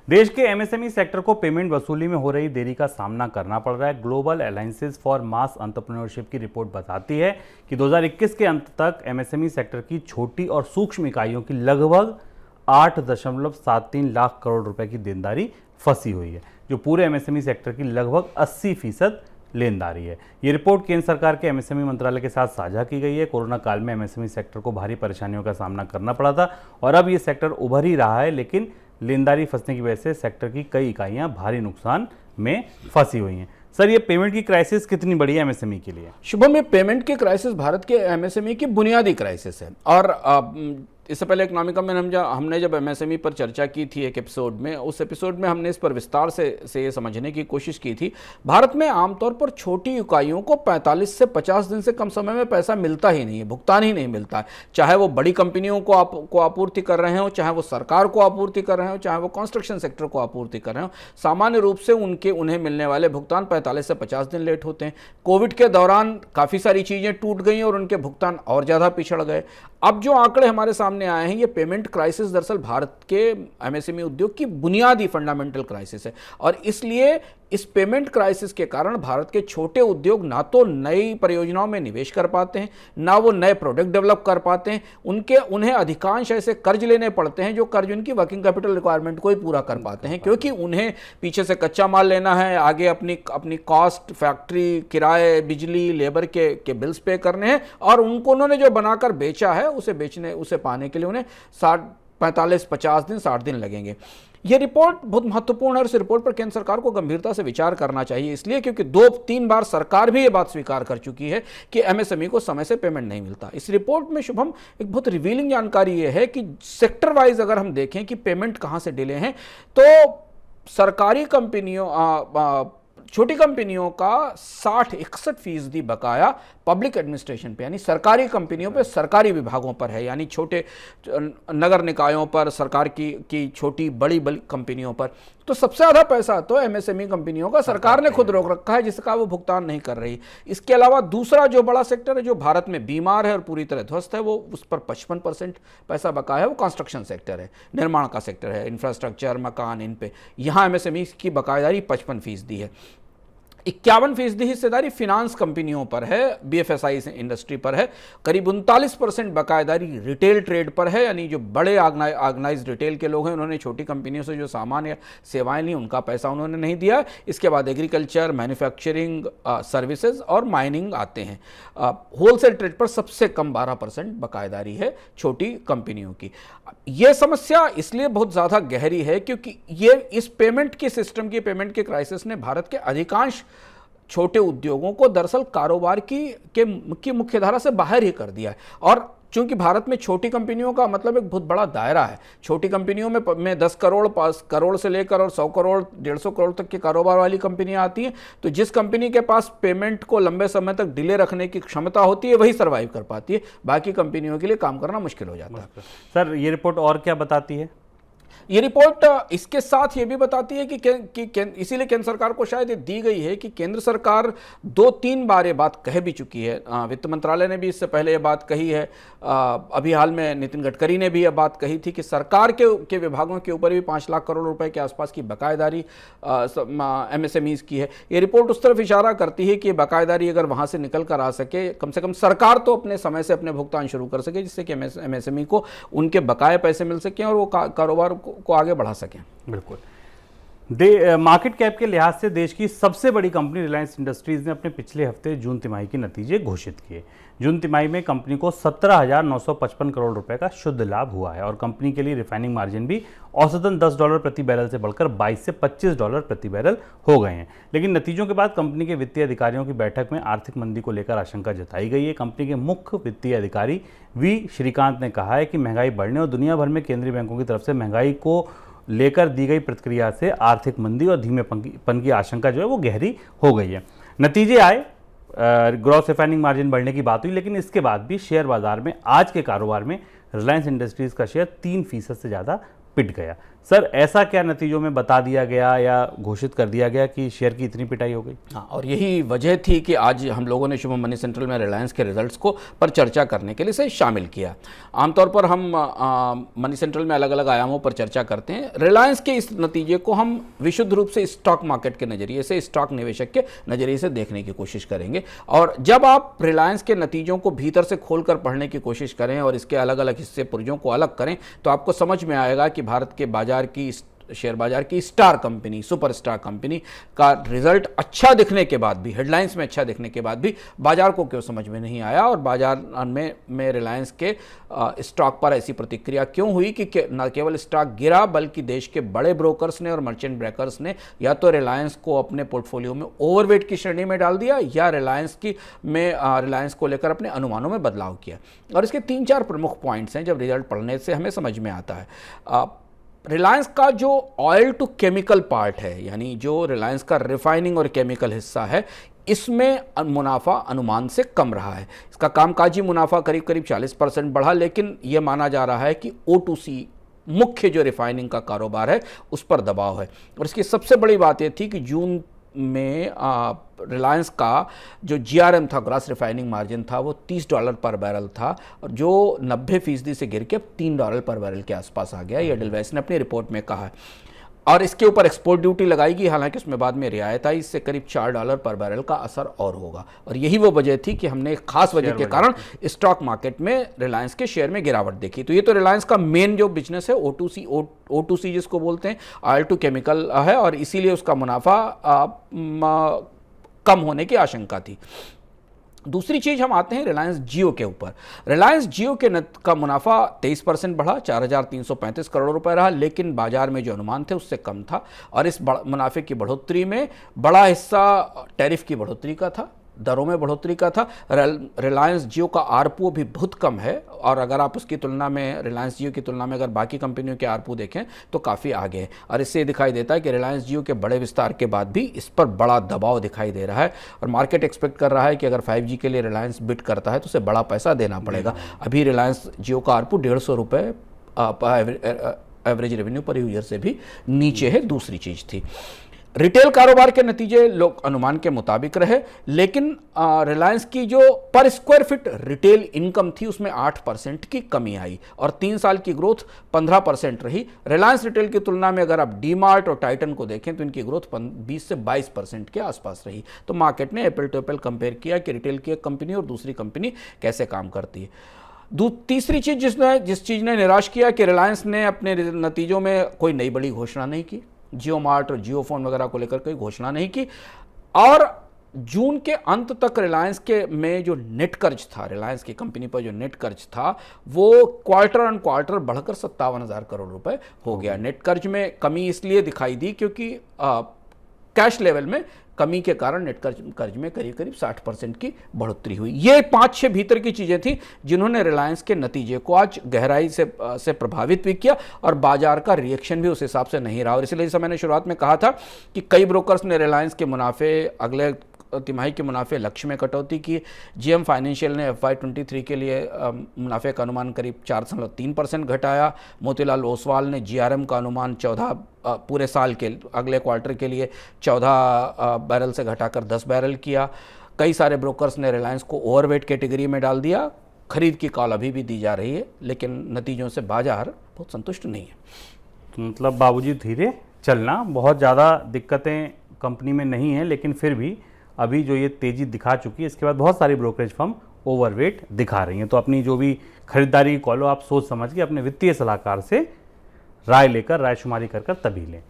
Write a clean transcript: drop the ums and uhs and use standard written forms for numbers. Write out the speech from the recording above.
देश के MSME sector को पेमेंट वसूली में हो रही देरी का सामना करना पड़ रहा है। Global alliances for mass entrepreneurship की रिपोर्ट बताती है कि 2021 के अंत तक एमएसएमई सेक्टर की छोटी और सूक्ष्म इकाइयों की लगभग 8.73 लाख करोड़ रुपए की देनदारी फंसी हुई है, जो पूरे एमएसएमई सेक्टर की लगभग 80% लेनदारी है। ये रिपोर्ट केंद्र सरकार के एमएसएमई मंत्रालय के साथ साझा की गई है। कोरोना काल में एमएसएमई सेक्टर को भारी परेशानियों का सामना करना पड़ा था और अब ये सेक्टर उभर ही रहा है, लेकिन लेनदारी फंसने की वजह से सेक्टर की कई इकाइयां भारी नुकसान में फंसी हुई हैं। सर, ये पेमेंट की क्राइसिस कितनी बड़ी है एमएसएमई के लिए? शुभम, में पेमेंट की क्राइसिस भारत के एमएसएमई की बुनियादी क्राइसिस है। और इससे पहले इकोनॉमिका में हमने जब एमएसएमई पर चर्चा की थी एक एपिसोड में, उस एपिसोड में हमने इस पर विस्तार से ये समझने की कोशिश की थी। भारत में आमतौर पर छोटी इकाइयों को 45 से 50 दिन से कम समय में पैसा मिलता ही नहीं है, भुगतान ही नहीं मिलता है। चाहे वो बड़ी कंपनियों को आपूर्ति कर रहे हो, चाहे वो सरकार को आपूर्ति कर रहे हो, चाहे वो कंस्ट्रक्शन सेक्टर को आपूर्ति कर रहे हो, सामान्य रूप से उन्हें मिलने वाले भुगतान 45 से 50 दिन लेट होते हैं। कोविड के दौरान काफ़ी सारी चीज़ें टूट गई और उनके भुगतान और ज़्यादा पिछड़ गए। अब जो आंकड़े हमारे सामने आए हैं, ये पेमेंट क्राइसिस दरअसल भारत के एमएसएमई उद्योग की बुनियादी फंडामेंटल क्राइसिस है। और इसलिए इस पेमेंट क्राइसिस के कारण भारत के छोटे उद्योग ना तो नई परियोजनाओं में निवेश कर पाते हैं, ना वो नए प्रोडक्ट डेवलप कर पाते हैं। उन्हें अधिकांश ऐसे कर्ज लेने पड़ते हैं जो कर्ज उनकी वर्किंग कैपिटल रिक्वायरमेंट को ही पूरा कर पाते हैं, क्योंकि उन्हें पीछे से कच्चा माल लेना है, आगे अपनी कॉस्ट, फैक्ट्री किराए, बिजली, लेबर के बिल्स पे करने हैं, और उन्होंने जो बनाकर बेचा है उसे पाने के लिए उन्हें 45-50 दिन 60 दिन लगेंगे। यह रिपोर्ट बहुत महत्वपूर्ण है और इस रिपोर्ट पर केंद्र सरकार को गंभीरता से विचार करना चाहिए, इसलिए क्योंकि 2-3 बार सरकार भी यह बात स्वीकार कर चुकी है कि एमएसएमई को समय से पेमेंट नहीं मिलता। इस रिपोर्ट में शुभम एक बहुत रिवीलिंग जानकारी यह है कि सेक्टर वाइज अगर हम देखें कि पेमेंट कहां से डिले हैं, तो सरकारी कंपनियों, छोटी कंपनियों का 60-61% बकाया पब्लिक एडमिनिस्ट्रेशन पे, यानी सरकारी कंपनियों पे, सरकारी विभागों पर है, यानी छोटे नगर निकायों पर, सरकार की छोटी बड़ी कंपनियों पर। तो सबसे ज़्यादा पैसा तो एमएसएमई कंपनियों का सरकार ने खुद रोक रखा है, जिसका वो भुगतान नहीं कर रही। इसके अलावा दूसरा जो बड़ा सेक्टर है जो भारत में बीमार है और पूरी तरह ध्वस्त है, वो उस पर 55% पैसा बकाया है, वो कंस्ट्रक्शन सेक्टर है, निर्माण का सेक्टर है, इंफ्रास्ट्रक्चर, मकान, इन पे। यहाँ एमएसएमई की बकायेदारी 55% है। 51% हिस्सेदारी फिनांस कंपनियों पर है, बीएफएसआई इंडस्ट्री पर है। करीब 39% बकायेदारी रिटेल ट्रेड पर है, यानी जो बड़े ऑर्गेनाइज्ड रिटेल के लोग हैं, उन्होंने छोटी कंपनियों से जो सामान या सेवाएं ली, उनका पैसा उन्होंने नहीं दिया। इसके बाद एग्रीकल्चर, मैन्युफैक्चरिंग, सर्विसेज और माइनिंग आते हैं। होलसेल ट्रेड पर सबसे कम 12% बकायेदारी है छोटी कंपनियों की। यह समस्या इसलिए बहुत ज़्यादा गहरी है क्योंकि ये इस पेमेंट की सिस्टम की, पेमेंट के क्राइसिस ने भारत के अधिकांश छोटे उद्योगों को दरअसल कारोबार की मुख्यधारा से बाहर ही कर दिया है। और चूंकि भारत में छोटी कंपनियों का मतलब एक बहुत बड़ा दायरा है, छोटी कंपनियों में 10 करोड़ 5 करोड़ से लेकर और 100 करोड़ 150 करोड़ तक के कारोबार वाली कंपनियां आती हैं। तो जिस कंपनी के पास पेमेंट को लंबे समय तक डिले रखने की क्षमता होती है, वही सर्वाइव कर पाती है, बाकी कंपनियों के लिए काम करना मुश्किल हो जाता है। सर, ये रिपोर्ट और क्या बताती है? ये रिपोर्ट इसके साथ ये भी बताती है कि इसीलिए केंद्र सरकार को शायद ये दी गई है कि केंद्र सरकार 2-3 बार ये बात कह भी चुकी है। वित्त मंत्रालय ने भी इससे पहले ये बात कही है। अभी हाल में नितिन गडकरी ने भी ये बात कही थी कि सरकार के विभागों के ऊपर भी 5 लाख करोड़ रुपए के आसपास की बकायेदारी एमएसएमईज की है। ये रिपोर्ट उस तरफ इशारा करती है कि बकायेदारी अगर वहाँ से निकल कर आ सके, कम से कम सरकार तो अपने समय से अपने भुगतान शुरू कर सके, जिससे कि एमएसएमई को उनके बकाये पैसे मिल सकें और वो कारोबार को आगे बढ़ा सकें। बिल्कुल। मार्केट कैप के लिहाज से देश की सबसे बड़ी कंपनी रिलायंस इंडस्ट्रीज ने अपने पिछले हफ्ते जून तिमाही के नतीजे घोषित किए। जून तिमाही में कंपनी को 17,955 करोड़ रुपए का शुद्ध लाभ हुआ है और कंपनी के लिए रिफाइनिंग मार्जिन भी औसतन $10 प्रति बैरल से बढ़कर $22 से $25 प्रति बैरल हो गए हैं। लेकिन नतीजों के बाद कंपनी के वित्तीय अधिकारियों की बैठक में आर्थिक मंदी को लेकर आशंका जताई गई है। कंपनी के मुख्य वित्तीय अधिकारी वी श्रीकांत ने कहा है कि महंगाई बढ़ने और दुनिया भर में केंद्रीय बैंकों की तरफ से महंगाई को लेकर दी गई प्रतिक्रिया से आर्थिक मंदी और धीमेपन की आशंका जो है वो गहरी हो गई है। नतीजे आए, ग्रॉस रिफाइनिंग मार्जिन बढ़ने की बात हुई, लेकिन इसके बाद भी शेयर बाजार में आज के कारोबार में रिलायंस इंडस्ट्रीज का शेयर 3% से ज़्यादा पिट गया। सर ऐसा क्या नतीजों में बता दिया गया या घोषित कर दिया गया कि शेयर की इतनी पिटाई हो गई? हाँ, और यही वजह थी कि आज हम लोगों ने शुभम मनी सेंट्रल में रिलायंस के रिजल्ट्स को पर चर्चा करने के लिए इसे शामिल किया। आमतौर पर हम मनी सेंट्रल में अलग अलग आयामों पर चर्चा करते हैं। रिलायंस के इस नतीजे को हम विशुद्ध रूप से स्टॉक मार्केट के नज़रिए से, स्टॉक निवेशक के नज़रिए से देखने की कोशिश करेंगे। और जब आप रिलायंस के नतीजों को भीतर से खोलकर पढ़ने की कोशिश करें और इसके अलग अलग हिस्से पुर्जों को अलग करें तो आपको समझ में आएगा कि भारत के बाजार की, शेयर बाजार की स्टार कंपनी, सुपरस्टार कंपनी का रिजल्ट अच्छा दिखने के बाद भी, हेडलाइंस में अच्छा दिखने के बाद भी बाजार को क्यों समझ में नहीं आया और बाजार में रिलायंस के स्टॉक पर ऐसी प्रतिक्रिया क्यों हुई कि न केवल स्टॉक गिरा बल्कि देश के बड़े ब्रोकर्स ने और मर्चेंट ब्रोकर्स ने या तो रिलायंस को अपने पोर्टफोलियो में ओवरवेट की श्रेणी में डाल दिया या रिलायंस को लेकर अपने अनुमानों में बदलाव किया। और इसके 3-4 प्रमुख पॉइंट्स हैं जब रिजल्ट पढ़ने से हमें समझ में आता है। रिलायंस का जो ऑयल टू केमिकल पार्ट है, यानी जो रिलायंस का रिफाइनिंग और केमिकल हिस्सा है, इसमें मुनाफा अनुमान से कम रहा है। इसका कामकाजी मुनाफा करीब करीब 40% बढ़ा, लेकिन यह माना जा रहा है कि O2C मुख्य जो रिफाइनिंग का कारोबार है उस पर दबाव है। और इसकी सबसे बड़ी बात यह थी कि जून में रिलायंस का जो GRM था, ग्रॉस रिफाइनिंग मार्जिन था, वो $30 पर बैरल था और जो 90% से गिर के अब $3 पर बैरल के आसपास आ गया। ये एडलवाइस ने अपनी रिपोर्ट में कहा है। और इसके ऊपर एक्सपोर्ट ड्यूटी लगाएगी, हालांकि उसमें बाद में रियायत आई, इससे करीब $4 पर बैरल का असर और होगा। और यही वो वजह थी कि हमने एक खास वजह के कारण स्टॉक मार्केट में रिलायंस के शेयर में गिरावट देखी। तो ये तो रिलायंस का मेन जो बिजनेस है O2C जिसको बोलते हैं, ऑयल टू केमिकल है, और इसीलिए उसका मुनाफा कम होने की आशंका थी। दूसरी चीज हम आते हैं रिलायंस जियो के ऊपर। रिलायंस जियो का मुनाफा 23% बढ़ा, 4,335 करोड़ रुपए रहा, लेकिन बाजार में जो अनुमान थे उससे कम था। और इस मुनाफे की बढ़ोतरी में बड़ा हिस्सा टैरिफ की बढ़ोतरी का था, दरों में बढ़ोतरी का था। रिलायंस जियो का आरपू भी बहुत कम है, और अगर आप उसकी तुलना में, रिलायंस जियो की तुलना में अगर बाकी कंपनियों के आरपू देखें तो काफ़ी आगे है। और इससे दिखाई देता है कि रिलायंस जियो के बड़े विस्तार के बाद भी इस पर बड़ा दबाव दिखाई दे रहा है, और मार्केट एक्सपेक्ट कर रहा है कि अगर 5G के लिए रिलायंस बिड करता है तो उसे बड़ा पैसा देना पड़ेगा। अभी रिलायंस जियो का आरपू 150 रुपये एवरेज रेवेन्यू पर यूजर से भी नीचे है। दूसरी चीज़ थी रिटेल कारोबार के नतीजे लोग अनुमान के मुताबिक रहे, लेकिन रिलायंस की जो पर स्क्वायर फिट रिटेल इनकम थी उसमें 8% की कमी आई, और 3 साल की ग्रोथ 15% रही। रिलायंस रिटेल की तुलना में अगर आप डीमार्ट और टाइटन को देखें तो इनकी ग्रोथ 20 से 22% के आसपास रही। तो मार्केट ने एप्पल टू एप्पल कंपेयर किया कि रिटेल की एक कंपनी और दूसरी कंपनी कैसे काम करती है। तीसरी चीज जिस चीज ने निराश किया कि रिलायंस ने अपने नतीजों में कोई नई बड़ी घोषणा नहीं की, जियो मार्ट और जियो फोन वगैरह को लेकर कोई घोषणा नहीं की, और जून के अंत तक रिलायंस के में जो नेट कर्ज था, रिलायंस की कंपनी पर जो नेट कर्ज था वो क्वार्टर ऑन क्वार्टर बढ़कर 57,000 करोड़ रुपए हो गया। नेट कर्ज में कमी इसलिए दिखाई दी क्योंकि कैश लेवल में कमी के कारण नेट कर्ज में करीब करीब 60% की बढ़ोतरी हुई। ये 5-6 भीतर की चीजें थी जिन्होंने रिलायंस के नतीजे को आज गहराई से प्रभावित भी किया, और बाजार का रिएक्शन भी उस हिसाब से नहीं रहा। और इसलिए जैसा मैंने शुरुआत में कहा था कि कई ब्रोकर्स ने रिलायंस के मुनाफे, अगले तिमाही के मुनाफे लक्ष्य में कटौती की। GM फाइनेंशियल ने FY23 के लिए मुनाफे का अनुमान करीब 4.3% घटाया। मोतीलाल ओसवाल ने GRM का अनुमान 14 पूरे साल के अगले क्वार्टर के लिए 14 बैरल से घटाकर 10 बैरल किया। कई सारे ब्रोकर्स ने रिलायंस को ओवरवेट कैटेगरी में डाल दिया। खरीद की कॉल अभी भी दी जा रही है, लेकिन नतीजों से बाजार बहुत संतुष्ट नहीं है। मतलब बाबूजी धीरे चलना, बहुत ज़्यादा दिक्कतें कंपनी में नहीं है, लेकिन फिर भी अभी जो ये तेज़ी दिखा चुकी है, इसके बाद बहुत सारी ब्रोकरेज फर्म ओवरवेट दिखा रही हैं। तो अपनी जो भी खरीदारी की कॉल हो आप सोच समझ के अपने वित्तीय सलाहकार से राय लेकर, राय शुमारी कर तभी लें।